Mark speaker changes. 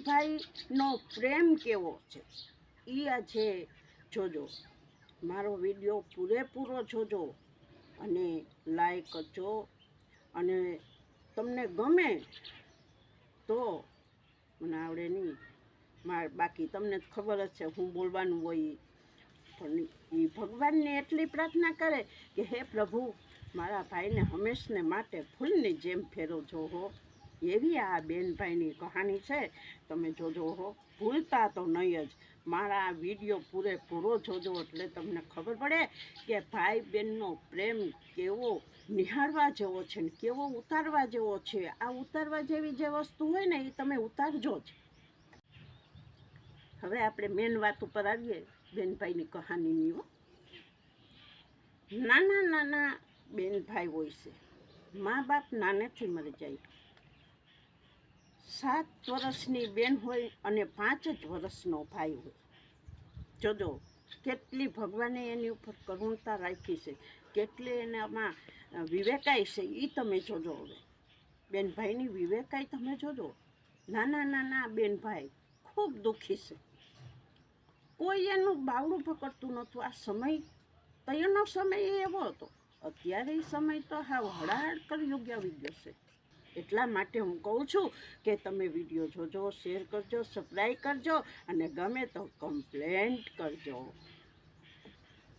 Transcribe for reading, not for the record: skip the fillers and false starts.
Speaker 1: ભાઈનો પ્રેમ કેવો છે એ આજે જોજો. મારો વિડીયો પૂરેપૂરો જોજો અને લાઈક કરજો. અને તમને ગમે તો મને આવડે નહીં, બાકી તમને ખબર જ છે હું બોલવાનું હોય. પણ એ ભગવાનને એટલી પ્રાર્થના કરે કે હે પ્રભુ, મારા ભાઈને હંમેશને માટે ફૂલની જેમ ફેરવજો હો. એવી આ બેનભાઈની કહાની છે, તમે જોજો હો. ભૂલતા તો નહીં જ. મારા આ વિડીયો પૂરેપૂરો જોજો એટલે તમને ખબર પડે કે ભાઈ બહેનનો પ્રેમ કેવો નિહાળવા જેવો છે ને કેવો ઉતારવા જેવો છે. આ ઉતારવા જેવી જે વસ્તુ હોય ને એ તમે ઉતારજો જ. હવે આપણે મેન વાત ઉપર આવીએ બેનભાઈની કહાનીની. નાના નાના બેનભાઈ હોય છે. મા બાપ નાનેથી મરી જાય. 7 વર્ષની બેન હોય અને 5 જ વર્ષનો ભાઈ હોય. જોજો કેટલી ભગવાને એની ઉપર કરુણતા રાખી છે, કેટલી એનામાં વિવેકાઈ છે એ તમે જોજો. હવે બેનભાઈની વિવેકાઈ તમે જોજો. નાના નાના બેનભાઈ ખૂબ દુઃખી છે. કોઈ એનું બાવડું પકડતું નહોતું. આ સમય તયનો સમય એવો હતો. અત્યારે એ સમય તો હાવ હળાહળ કળયુગ આવી ગયો છે. એટલા માટે હું કહું છું કે તમે વિડીયો જોજો, શેર કરજો, સબસ્ક્રાઈબ કરજો અને ગમે તો કમ્પ્લેન્ટ કરજો.